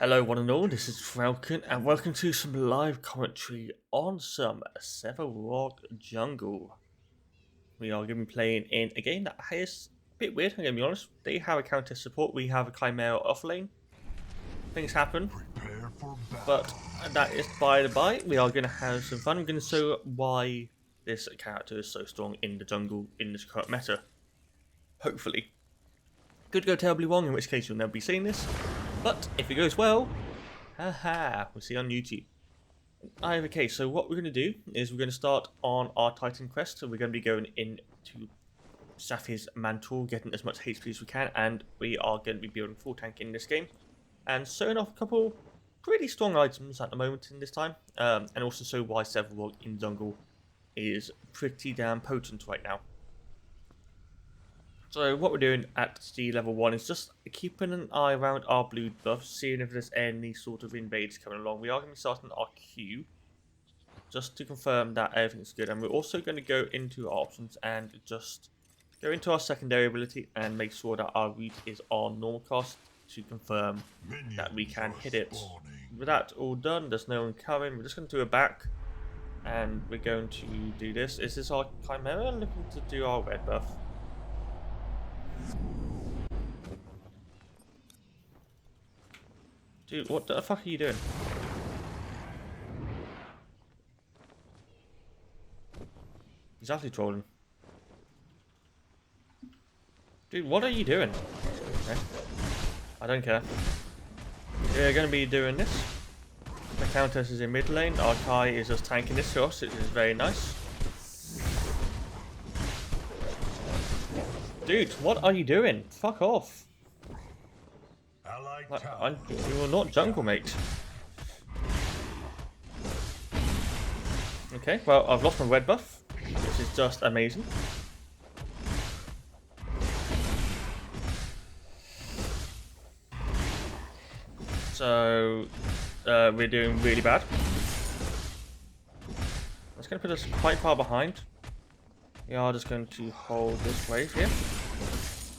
Hello one and all, this is Unbroken and welcome to some live commentary on some Severog Jungle. We are going to be playing in a game that is a bit weird, I'm going to be honest. They have a counter support, we have a Chimera offlane. Things happen, but that is by the by. We are going to have some fun. I'm going to show why this character is so strong in the jungle in this current meta. Hopefully. Could go terribly wrong, in which case you'll never be seeing this. But if it goes well, haha, we'll see on YouTube. Either case, so what we're going to do is we're going to start on our Titan quest. So we're going to be going into Saphir's mantle, getting as much HP as we can, and we are going to be building full tank in this game. And showing off a couple pretty strong items at the moment in this time, and also show why Severog in jungle is pretty damn potent right now. So what we're doing at the level 1 is just keeping an eye around our blue buff, seeing if there's any sort of invaders coming along. We are going to be starting our Q, just to confirm that everything's good. And we're also going to go into our options and just go into our secondary ability and make sure that our route is on normal cost to confirm that we can hit it. With that all done, there's no one coming. We're just going to do a back, and we're going to do this. Is this our Chimera looking to do our red buff? Dude, what the fuck are you doing? He's actually trolling. Dude, what are you doing? Okay. I don't care. We're going to be doing this. The Countess is in mid lane. Our Kai is just tanking this for us, which is very nice. Dude, what are you doing? Fuck off. You are not jungle, mate. Okay, well, I've lost my red buff, which is just amazing. So, we're doing really bad. That's going to put us quite far behind. We are just going to hold this wave here.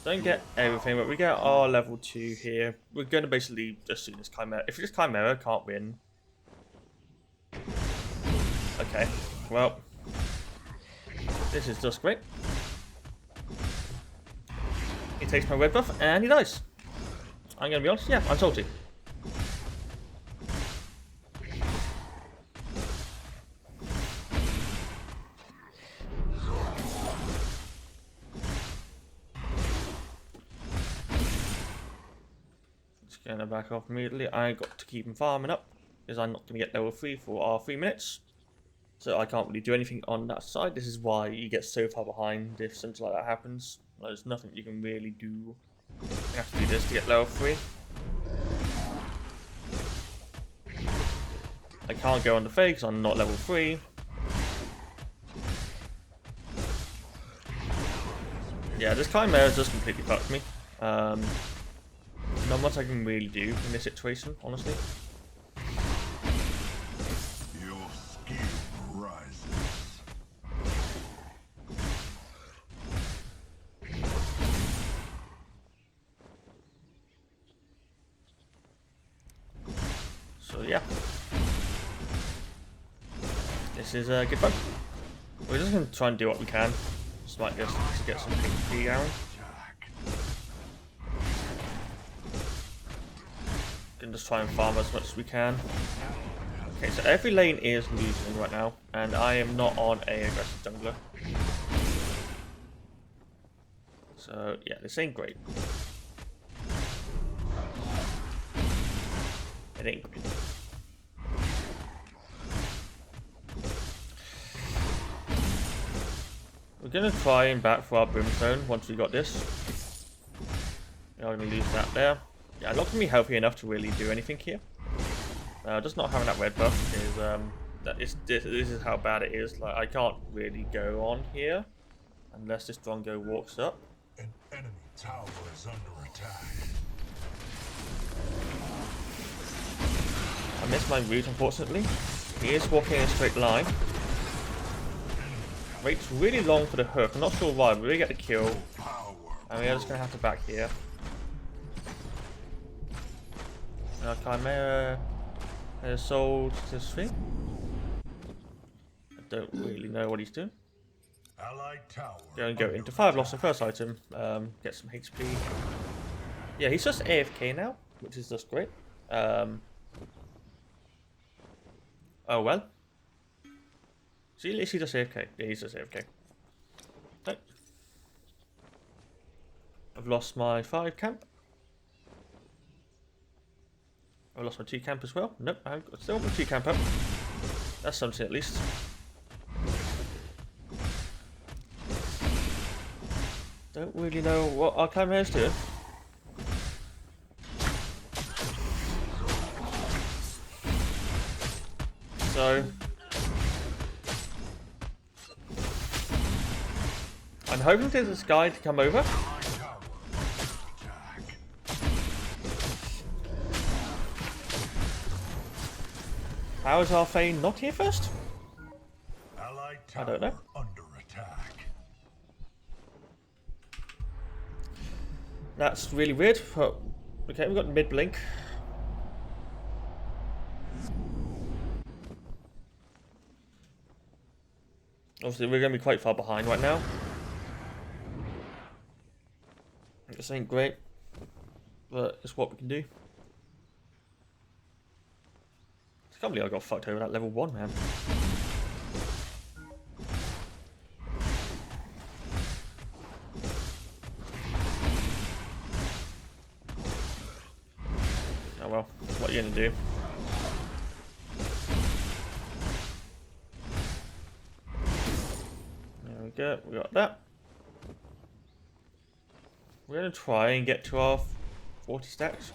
Don't get everything, but we get our level 2 here. We're going to basically just do this Chimera. If this Chimera can't win... Okay, well... This is just great. He takes my red buff and he dies. I'm going to be honest, yeah, I'm salty. Gonna back off immediately. I got to keep him farming up because I'm not gonna get level 3 for our 3 minutes, so I can't really do anything on that side. This is why you get so far behind if something like that happens. There's nothing you can really do. You have to do this to get level 3. I can't go on the fake because I'm not level 3. Yeah, this Chimera just completely fucked me. Not much I can really do in this situation, honestly. Your skill rises. So yeah, this is good fun. We're just going to try and do what we can. Just like this to get some HP going. Can just try and farm as much as we can. Okay, so every lane is losing right now, and I am not on a aggressive jungler. So yeah, this ain't great. It ain't great. We're gonna try and back for our brimstone once we got this. We're gonna lose that there. Yeah, I'm not gonna be healthy enough to really do anything here. Just not having that red buff is this is how bad it is. Like, I can't really go on here unless this Drongo walks up. An enemy tower is under attack. I missed my route, unfortunately. He is walking in a straight line. Waits really long for the hook. I'm not sure why, but we get the kill. And we are just gonna have to back here. Our Chimera has sold this thing. I don't really know what he's doing. Allied tower. Go under into Fireblosom, attack. first item. Get some HP. Yeah, he's just AFK now, which is just great. Oh well. Is he just AFK? Yeah, he's just AFK. Right. I've lost my 5 camp. I've lost my 2 camp as well. Nope, I've still got my 2 camp up. That's something at least. Don't really know what our Chimera's doing. So I'm hoping for this guy to come over. Allied tower under attack. How is our Fane not here first? Allied I tower don't know. under attack. That's really weird. But okay, we've got mid blink. Obviously, we're going to be quite far behind right now. This ain't great, but it's what we can do. I can't believe I got fucked over that level 1, man. Oh well, what are you going to do? There we go, we got that. We're going to try and get to our 40 stacks.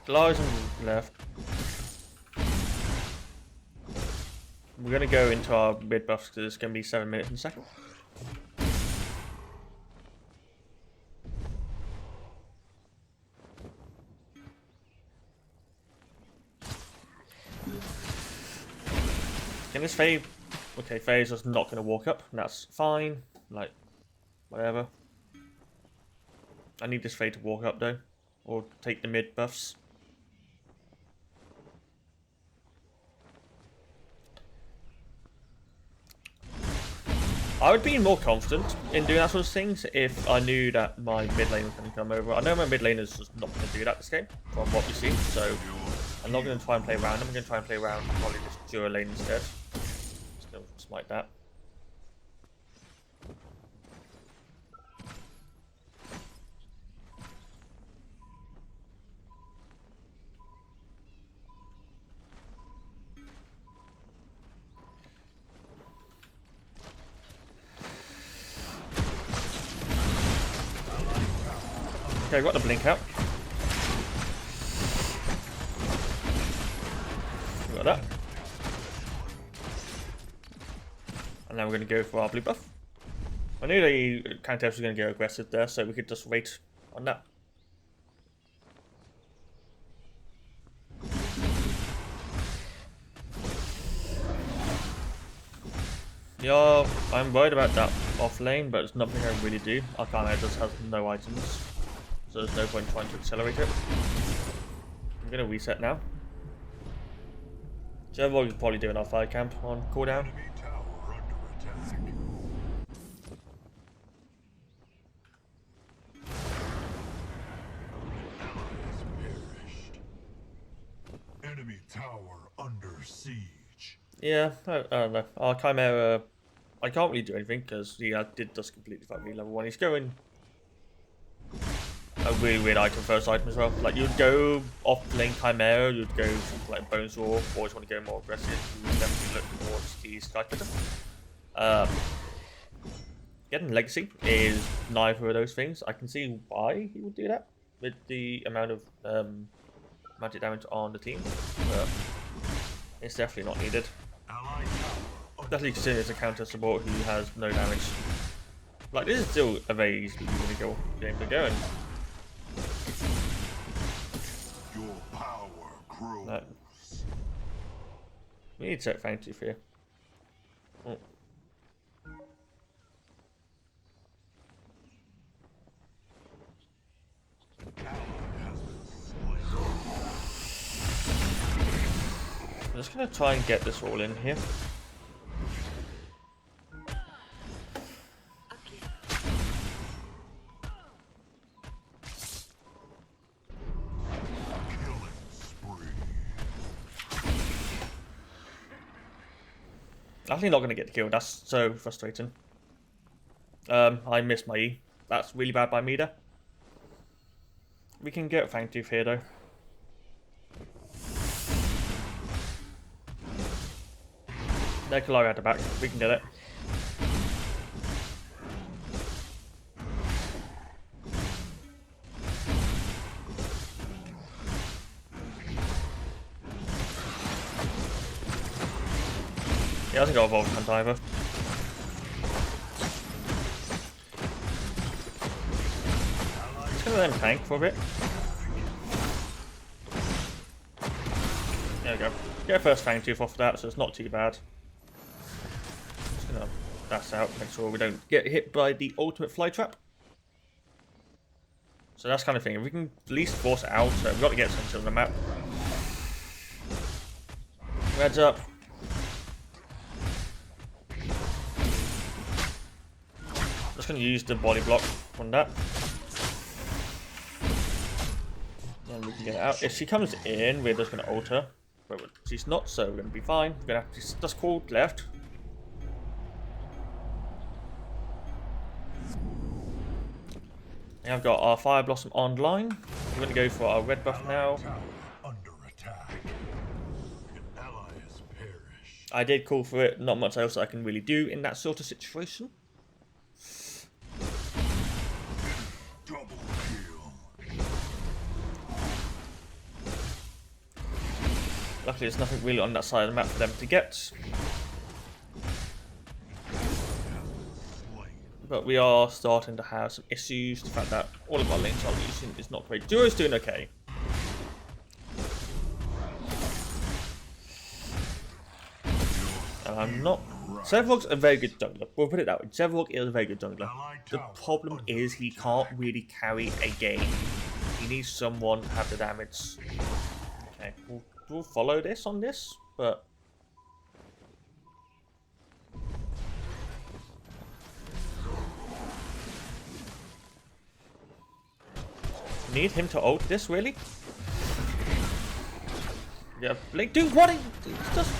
Lies on left. We're going to go into our mid buffs because it's going to be 7 minutes in a second. Can this Faye... Okay, Faye's just not going to walk up, and that's fine. Like, whatever. I need this Faye to walk up, though. Or take the mid buffs. I would be more confident in doing that sort of things if I knew that my mid lane was going to come over. I know my mid lane is just not going to do that this game, from what we've seen, so I'm not going to try and play around. I'm going to try and play around probably this Dura lane instead. Just going to smite that. Okay, got the blink out. We got that. And now we're going to go for our blue buff. I knew the Countess was going to go aggressive there, so we could just wait on that. Yeah, I'm worried about that off lane, but it's nothing I can really do. Arcana just has no items, so there's no point trying to accelerate it. I'm going to reset now. Severog is probably doing our fire camp on cooldown. Enemy tower under attack. Allies perished. Enemy tower under siege. Yeah, I don't know. Our Chimera, I can't really do anything because he did just completely fuck me level 1. He's going a really weird item, first item as well. Like, you'd go off lane Chimera, you'd go something like Bones Roar, always want to go more aggressive, you would definitely look towards the Sky Splitter. Getting Legacy is neither of those things. I can see why he would do that with the amount of magic damage on the team, but it's definitely not needed. Allied tower under Definitely consider as a counter support who has no damage. Like, this is still a very easy game to go in. your power grows. No. We need to set Fang Tooth here. Oh. just gonna try and get this all in here. Actually not gonna get the kill, that's so frustrating. I missed my E. That's really bad by me there. We can get Fangtooth here though. No Kalari at the back, we can get it. Yeah, I think I'll evolve Hunt either. Just gonna let him tank for a bit. There we go. Get a first Fangtooth off of that, so it's not too bad. Just gonna dash out, make sure we don't get hit by the ultimate fly trap. So that's kind of thing. If we can at least force it out, so we've got to get something on the map. Reds up. Just going to use the body block on that. And we can get it out. If she comes in, we're just going to ult her. But she's not, so we're going to be fine. We're going to have to just call left. And I've got our Fireblossom online. We're going to go for our red buff now. I did call for it. Not much else I can really do in that sort of situation. Luckily, there's nothing really on that side of the map for them to get. But we are starting to have some issues. The fact that all of our lanes are losing is not great. Duo's doing okay. And I'm not... Severog's a very good jungler. We'll put it that way. Severog is a very good jungler. The problem is he can't really carry a game. He needs someone to have the damage. Okay, we'll follow this on this, but... Need him to ult this, really? Yeah, Blake, dude, what? Just...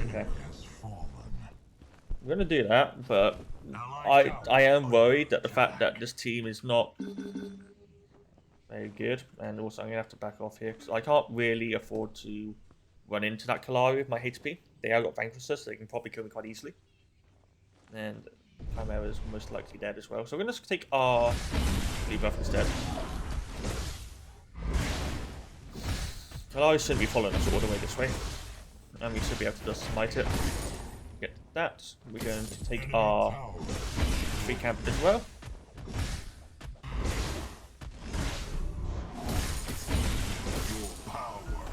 Okay. I'm gonna do that, but I am worried that the fact that this team is not very good, and also I'm gonna have to back off here because I can't really afford to run into that Kalari with my HP. They have got Vanquishers, so they can probably kill me quite easily. And Chimera is most likely dead as well, so we're gonna just take our blue buff instead. Kalari shouldn't be following us all the way this way, and we should be able to just smite it. Get that. We're going to take our free camp as well.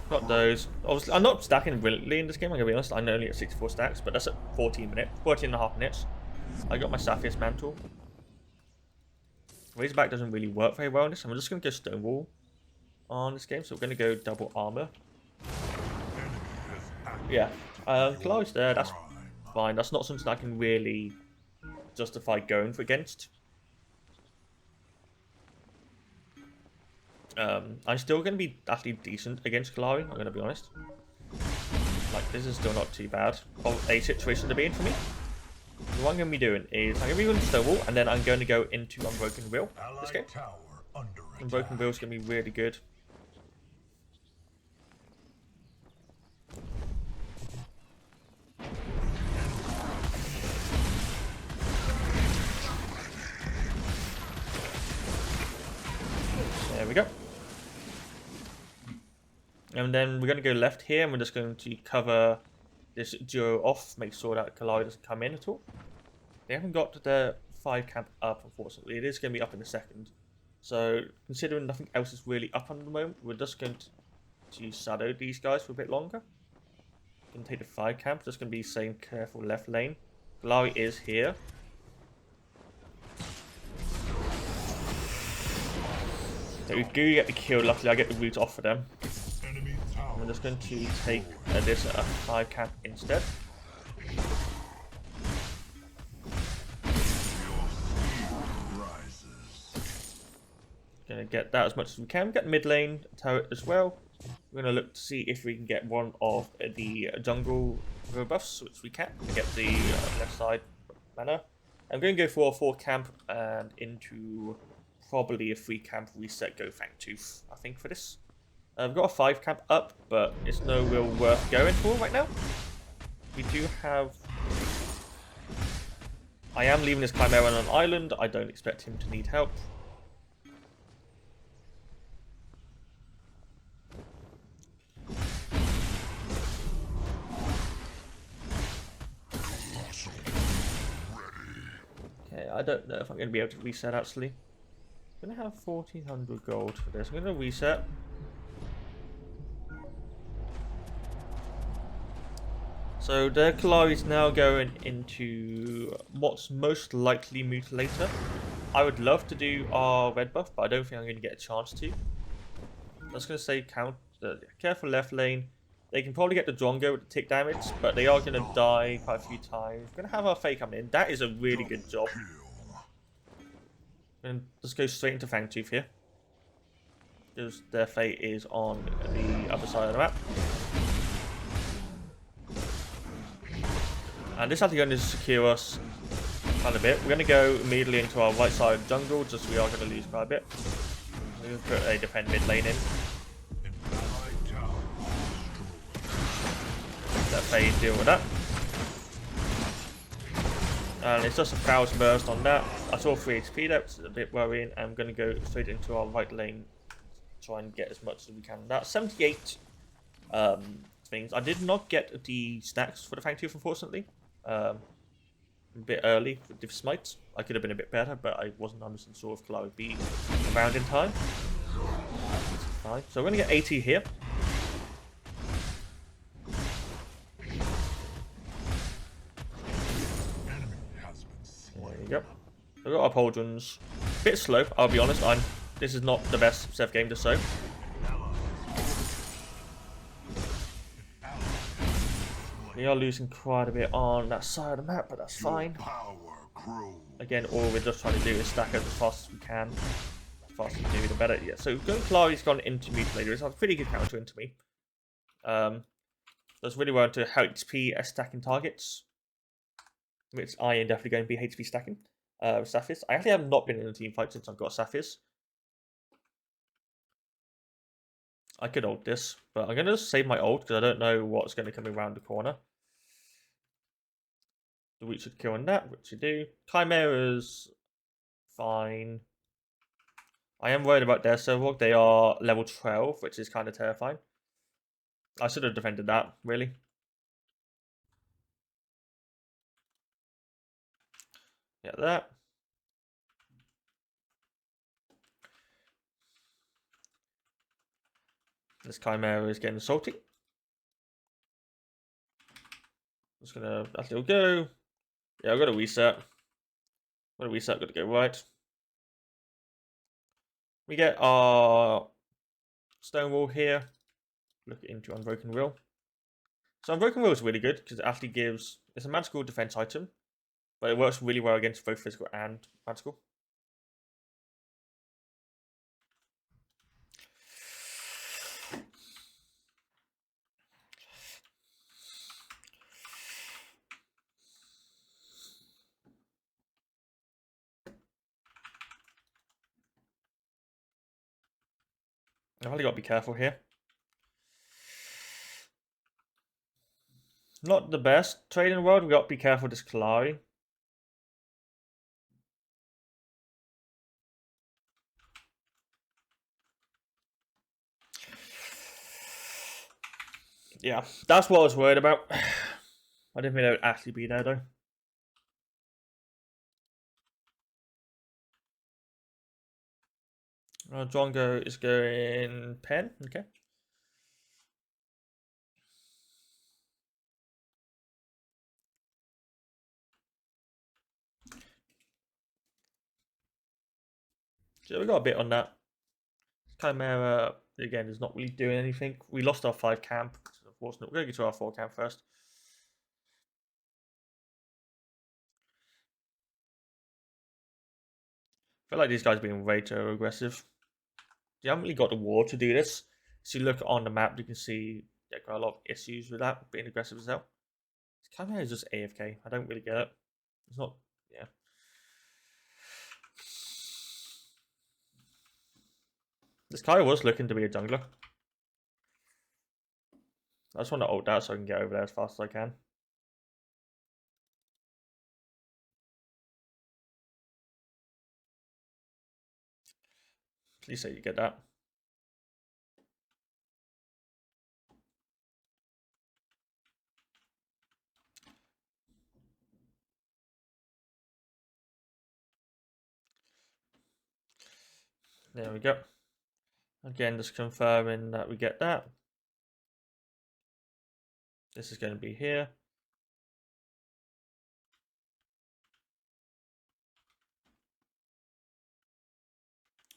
Got those. Obviously, I'm not stacking brilliantly in this game, I'm gonna be honest. I'm only at 64 stacks, but that's at 14 and a half minutes. I got my Saphir's mantle. Razorback doesn't really work very well on this. I'm just gonna go Stonewall on this game, so we're gonna go double armor. Yeah, Kalari's there, that's fine. That's not something I can really justify going for against. I'm still going to be actually decent against Kalari, I'm going to be honest. Like, this is still not too bad of a situation to be in for me. So what I'm going to be doing is, I'm going to be running Stonewall, and then I'm going to go into Unbroken Will this game. Unbroken Will is going to be really good. There we go. And then we're going to go left here, and we're just going to cover this duo off, make sure that Kalari doesn't come in at all. They haven't got the 5 camp up, unfortunately. It is going to be up in a second. So, considering nothing else is really up at the moment, we're just going to shadow these guys for a bit longer. Going to take the 5 camp, just going to be saying careful left lane. Kalari is here. So we do get the kill, luckily I get the root off for them. I'm just going to take this 5 camp instead. Gonna get that as much as we can. Get mid lane turret as well. We're gonna look to see if we can get one of the jungle buffs, which we can. Get the left side mana. I'm going to go for a 4 camp and into probably a 3 camp reset. Go Fangtooth, I think, for this. I've got a 5 camp up, but it's no real worth going for right now. We do have. I am leaving this Chimera on an island. I don't expect him to need help. Okay, I don't know if I'm going to be able to reset actually. I'm going to have 1400 gold for this. I'm going to reset. So the Kalari is now going into what's most likely Mutilator. I would love to do our red buff, but I don't think I'm going to get a chance to. I'm just going to say careful left lane. They can probably get the Drongo with the tick damage, but they are going to die quite a few times. We're going to have our Fae coming in. That is a really good job. And let's go straight into Fangtooth here. Because their Fae is on the other side of the map. And this is actually going to secure us quite a bit. We're going to go immediately into our right side jungle, just we are going to lose quite a bit. We're going to put a defend mid lane in. Let Fae deal with that. And it's just a 1000 burst on that. I saw 3 HP there, which is a bit worrying. I'm going to go straight into our right lane, try and get as much as we can. That's 78 things. I did not get the stacks for the Fangtooth, unfortunately. A bit early with the smite. I could have been a bit better, but I wasn't 100% sure if Kalari would be around in time. Fine. So we're going to get 80 here. There you go. We've got our pauldrons. Bit slow, I'll be honest. This is not the best Sev game to sow. We are losing quite a bit on that side of the map, but that's fine. Again, all we're just trying to do is stack up as fast as we can. The faster we do, the better. Yeah, so Kalari's gone into Mutilator. It's a pretty good counter into me. Does really well to HP stacking targets, which I am definitely going to be HP stacking. Saphirs. I actually have not been in a team fight since I've got Saphirs. I could ult this, but I'm going to just save my ult because I don't know what's going to come around the corner. The root should kill on that, which you do. Chimera's fine. I am worried about their Severog. They are level 12, which is kind of terrifying. I should have defended that, really. Yeah, that. This Chimera is getting salty. Just gonna let it go. Yeah, I've got to reset. Got to go right. We get our Stonewall here. Look into Unbroken Will. So Unbroken Will is really good because it actually gives. It's a magical defense item, but it works really well against both physical and magical. I've only got to be careful here. Not the best trade in the world. We've got to be careful with this Kalari. Yeah, that's what I was worried about. I didn't think they would actually be there, though. Drongo is going pen. Okay. So we got a bit on that. Chimera, again, is not really doing anything. We lost our 5 camp, which is unfortunate. We're going to get to our 4 camp first. I feel like these guys are being way too aggressive. You haven't really got the war to do this. So you look on the map, you can see quite a lot of issues with that, being aggressive as hell. Chimera is just AFK. I don't really get it. It's not, yeah. This guy was looking to be a jungler. I just want to ult that so I can get over there as fast as I can. Please say you get that. There we go. Again, just confirming that we get that. This is going to be here.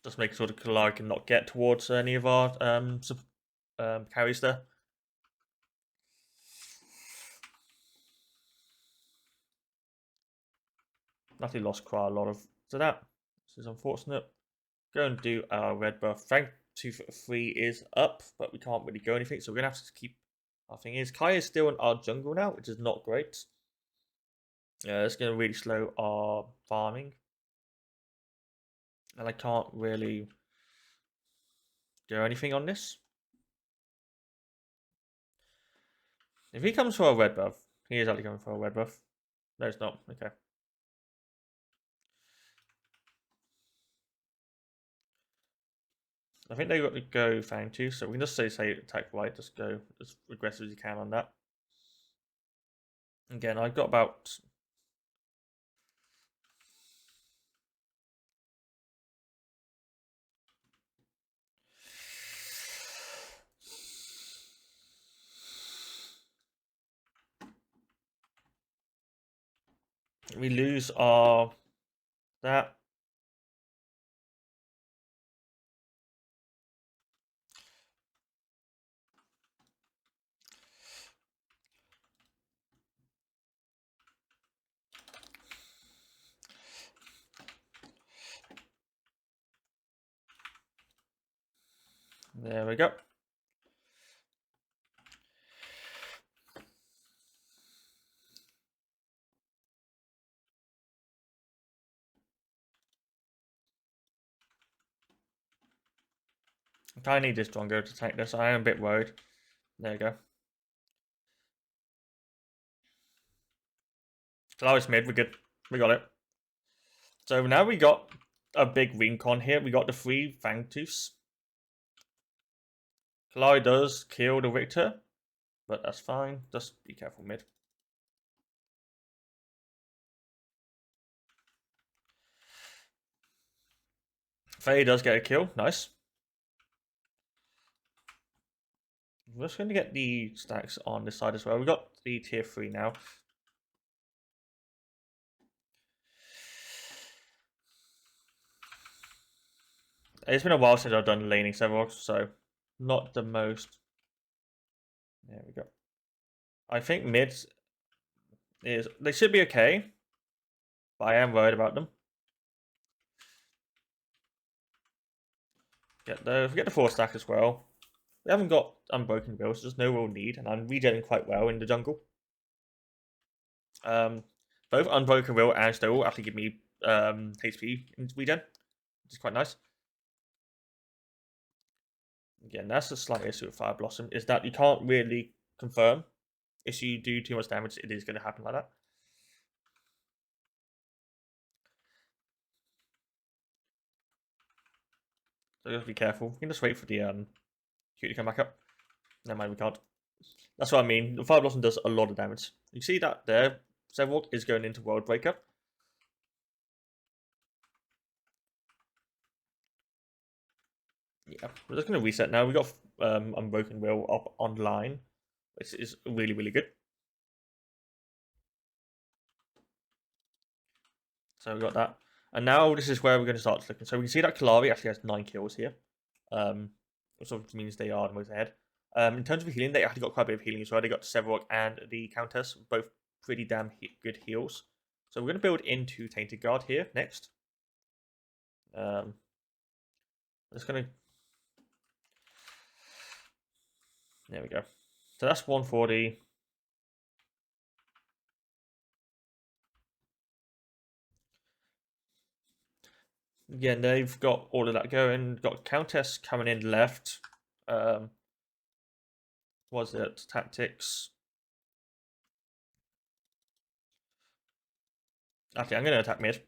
Just make sure the Kalari cannot get towards any of our carries there. Nothing lost quite a lot of to that. This is unfortunate. Go and do our red buff. Frank 2 3 is up, but we can't really go anything, so we're gonna have to keep. Our thing is, Kai is still in our jungle now, which is not great. It's gonna really slow our farming, and I can't really do anything on this. If he comes for a red buff, he is actually coming for a red buff. No, it's not. Okay. I think they got to go Fang too, so we can just say attack right, just go as aggressive as you can on that. Again, I've got about we lose our that. There we go. I need this Drongo to tank this. I am a bit worried. There you go. So it's mid. We're good. We got it. So now we got a big rincon here. We got the 3 Fangtooths. Kalari does kill the Victor, but that's fine. Just be careful mid. Faye does get a kill. Nice. We're just going to get the stacks on this side as well. We've got the tier 3 now. It's been a while since I've done laning Severog, so not the most. There we go. I think mids is they should be okay, but I am worried about them. Get the 4 stack as well. We haven't got Unbroken builds, so there's no real need, and I'm regenerating quite well in the jungle. Both Unbroken Will and Stonewall actually give me HP in regen, which is quite nice. Again, that's a slight issue with Fireblossom, is that you can't really confirm if you do too much damage, it is going to happen like that. So you have to be careful. We can just wait for the Q to come back up. Never mind, we can't. That's what I mean. The Fireblossom does a lot of damage. You see that there? Severog is going into Worldbreaker. Yeah, we're just going to reset now. We got Unbroken Will up online, which is really, really good. So we got that. And now this is where we're going to start looking. So we can see that Kalari actually has 9 kills here. which obviously means they are the most ahead. In terms of healing, they actually got quite a bit of healing as well. They got Severog and the Countess, both pretty damn good heals. So we're going to build into Tainted Guard here next. Just going to... There we go. So that's 140. Again, they've got all of that going. Got Countess coming in left. Was it tactics? Actually, I'm going to attack mid.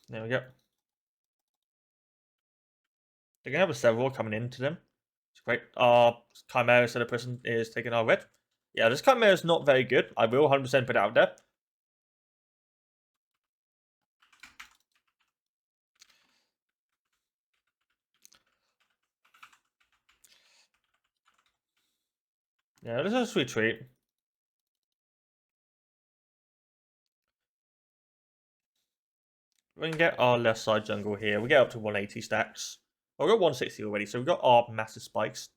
There we go. They're going to have a Several coming into them. It's great. Our Chimera instead of person is taking our red. Yeah, this Chimera is not very good. I will 100% put it out there. Yeah, this is a sweet treat. We can get our left side jungle here. We get up to 180 stacks. Well, we've got 160 already, so we've got our massive spikes.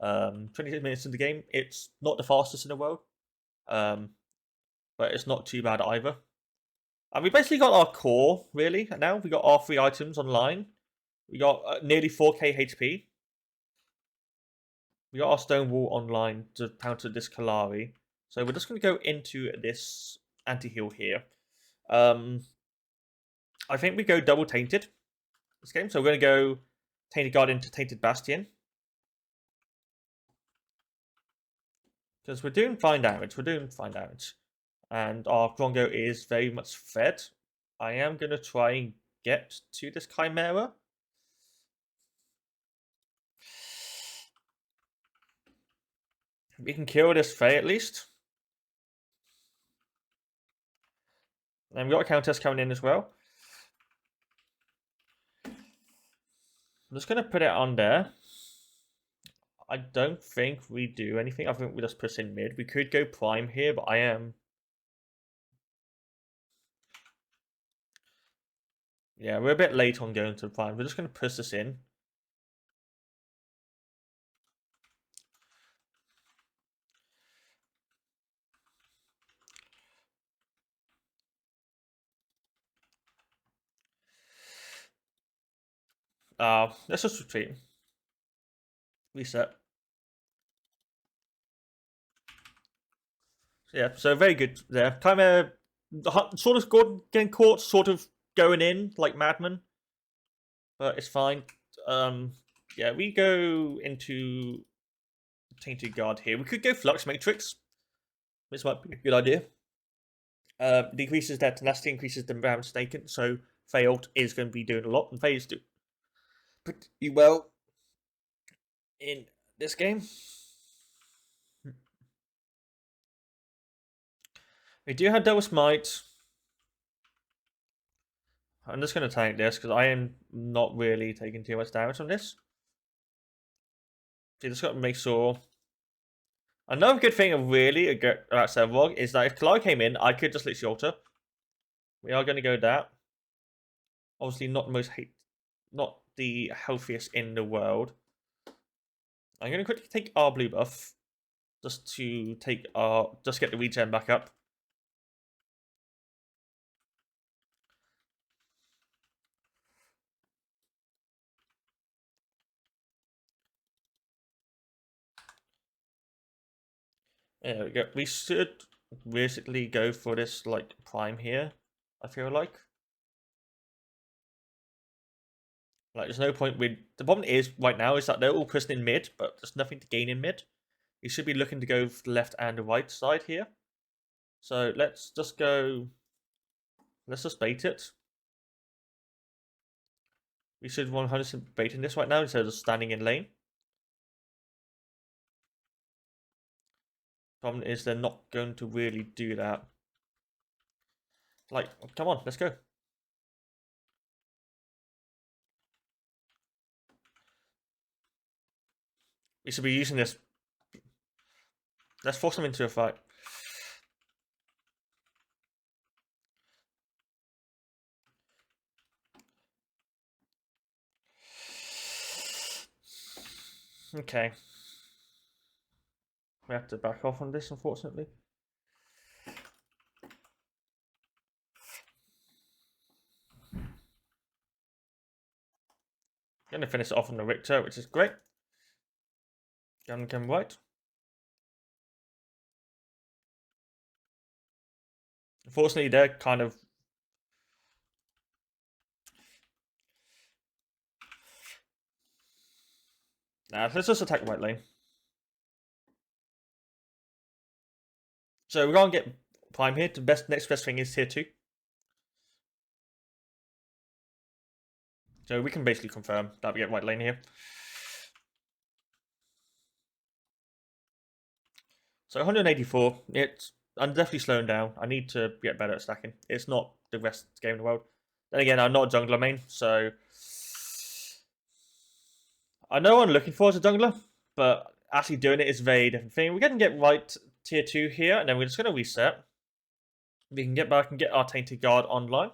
26 minutes in the game. It's not the fastest in the world, but it's not too bad either. And we basically got our core, really, now. We got our 3 items online. We got nearly 4k HP. We got our Stonewall online to counter this Kalari. So we're just going to go into this anti-heal here. I think we go double Tainted this game. So we're going to go Tainted Guard into Tainted Bastion. Because we're doing fine damage. And our Drongo is very much fed. I am going to try and get to this Chimera. We can kill this Fae at least. And we've got a Countess coming in as well. I'm just going to put it on there. I don't think we do anything. I think we just push in mid. We could go prime here, but I am... Yeah, we're a bit late on going to prime. We're just going to push this in. Let's just retreat. Reset. Yeah, so very good there. Chimera sort of getting caught, sort of going in like madman, but it's fine. Yeah, we go into Tainted Guard here. We could go Flux Matrix. This might be a good idea. Decreases their tenacity, increases the damage taken. So Failed is going to be doing a lot, and Failed do pretty well in this game. We do have Double Smite. I'm just going to tank this because I am not really taking too much damage on this. So you just got to make sure. Another good thing really about Severog is that if Kalari came in, I could just literally alter. We are going to go that. Obviously not not the healthiest in the world. I'm going to quickly take our blue buff just to get the regen back up. There we go. We should basically go for this like prime here, I feel like. Like, there's no point with... The problem is, right now, is that they're all pushing in mid, but there's nothing to gain in mid. You should be looking to go for the left and the right side here. So, let's just go... Let's just bait it. We should 100% baiting this right now instead of standing in lane. Problem is they're not going to really do that. Like, come on, let's go. We should be using this. Let's force them into a fight. Okay. We have to back off on this, unfortunately. Gonna finish it off on the Richter, which is great. Gonna come right. Unfortunately, they're kind of. Nah, let's just attack the right lane. So we're gonna get Prime here. The next best thing is tier 2. So we can basically confirm that we get right lane here. So 184. I'm definitely slowing down. I need to get better at stacking. It's not the best game in the world. Then again, I'm not a jungler main, so I know what I'm looking for as a jungler, but actually doing it is a very different thing. We're going to get right tier 2 here, and then we're just going to reset. We can get back and get our Tainted Guard online.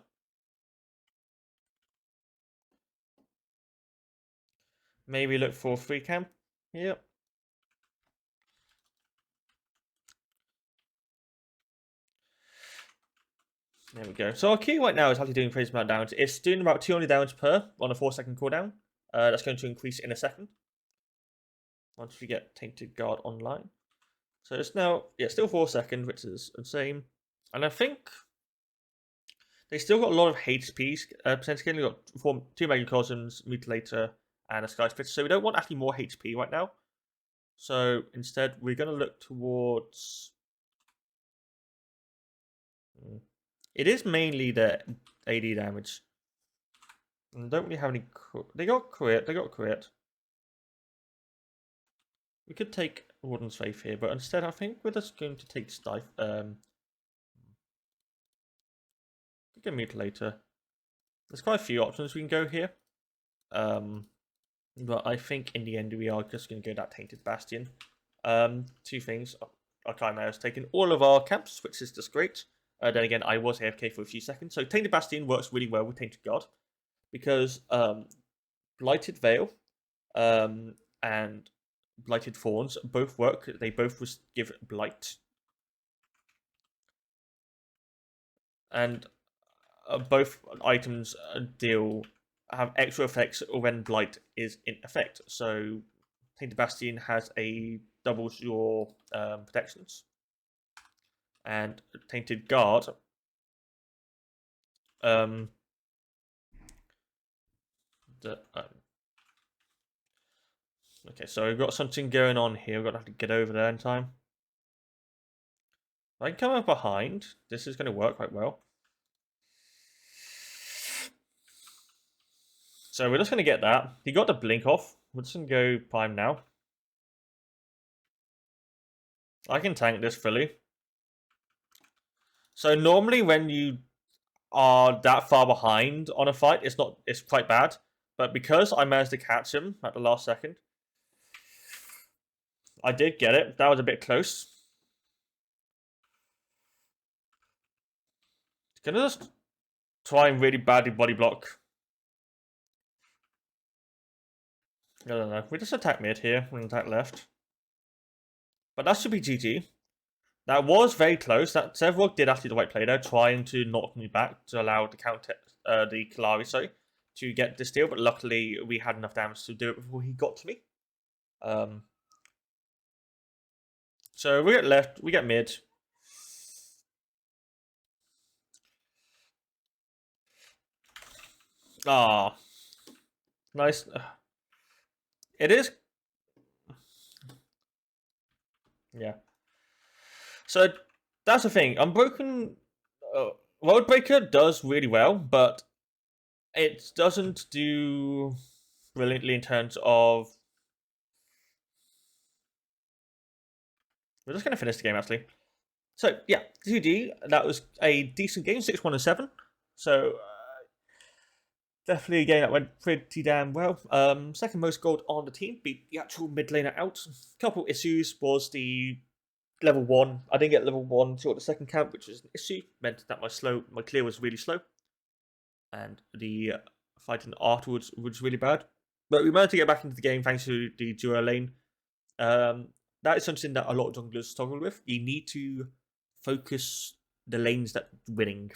Maybe look for free camp. Yep. There we go. So our key right now is actually doing crazy amount of damage. It's doing about 200 damage per on a 4-second cooldown. That's going to increase in a second once we get Tainted Guard online. So it's now, yeah, still 4 seconds, which is insane. And I think they still got a lot of HP percentage gain. We've got 2 Megacosms, Mutilator, and a Sky Split. So we don't want actually more HP right now. So instead, we're going to look towards. It is mainly the AD damage. And don't really have any. They got crit. They got crit. We could take Warden's Faith here, but instead, I think we're just going to take Stifle. We can Mutilator. There's quite a few options we can go here. But I think in the end, we are just going to go that Tainted Bastion. 2 things. Akaima has taken all of our camps, which is just great. Then again, I was AFK for a few seconds. So Tainted Bastion works really well with Tainted God. Because Blighted Veil and Blighted Thorns both work. They both give Blight. And both items have extra effects when Blight is in effect. So Tainted Bastion has doubles your protections. And Tainted Guard okay, so we've got something going on here. We've got to have to get over there in time. If I can come up behind, this is going to work quite well. So we're just going to get that. He got the blink off. We're just going to go Prime now. I can tank this fully. So normally when you are that far behind on a fight, it's quite bad. But because I managed to catch him at the last second, I did get it. That was a bit close. Gonna just try and really badly body block. I don't know. We just attack mid here and attack left. But that should be GG. That was very close. That Severog did actually the right play there, trying to knock me back to allow the counter, the Kalari, to get the steal. But luckily, we had enough damage to do it before he got to me. So we get left, we get mid. Ah, nice. It is. Yeah. So that's the thing. Unbroken, worldbreaker does really well, but it doesn't do brilliantly in terms of We're just going to finish the game, actually. So, yeah, 2D, that was a decent game, 6-1 and 7. So, definitely a game that went pretty damn well. Second most gold on the team, beat the actual mid laner out. Couple issues was the level 1. I didn't get level 1 until the second camp, which was an issue. Meant that my clear was really slow. And the fighting afterwards was really bad. But we managed to get back into the game thanks to the duo lane. That is something that a lot of junglers struggle with. You need to focus the lanes that winning.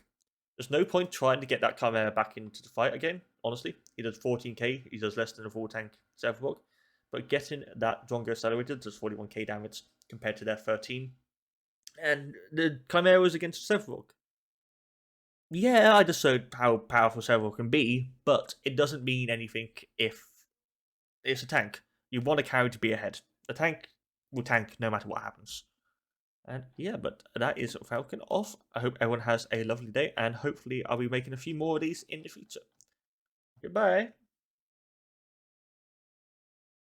There's no point trying to get that Chimera back into the fight again, honestly. He does 14k, he does less than a full tank Severog. But getting that Jungle accelerated does 41k damage compared to their 13. And the Chimera was against Severog. Yeah, I just showed how powerful Severog can be, but it doesn't mean anything if it's a tank. You want a carry to be ahead. The tank will tank no matter what happens. And yeah, but that is Falcon off. I hope everyone has a lovely day, and hopefully I'll be making a few more of these in the future. Goodbye.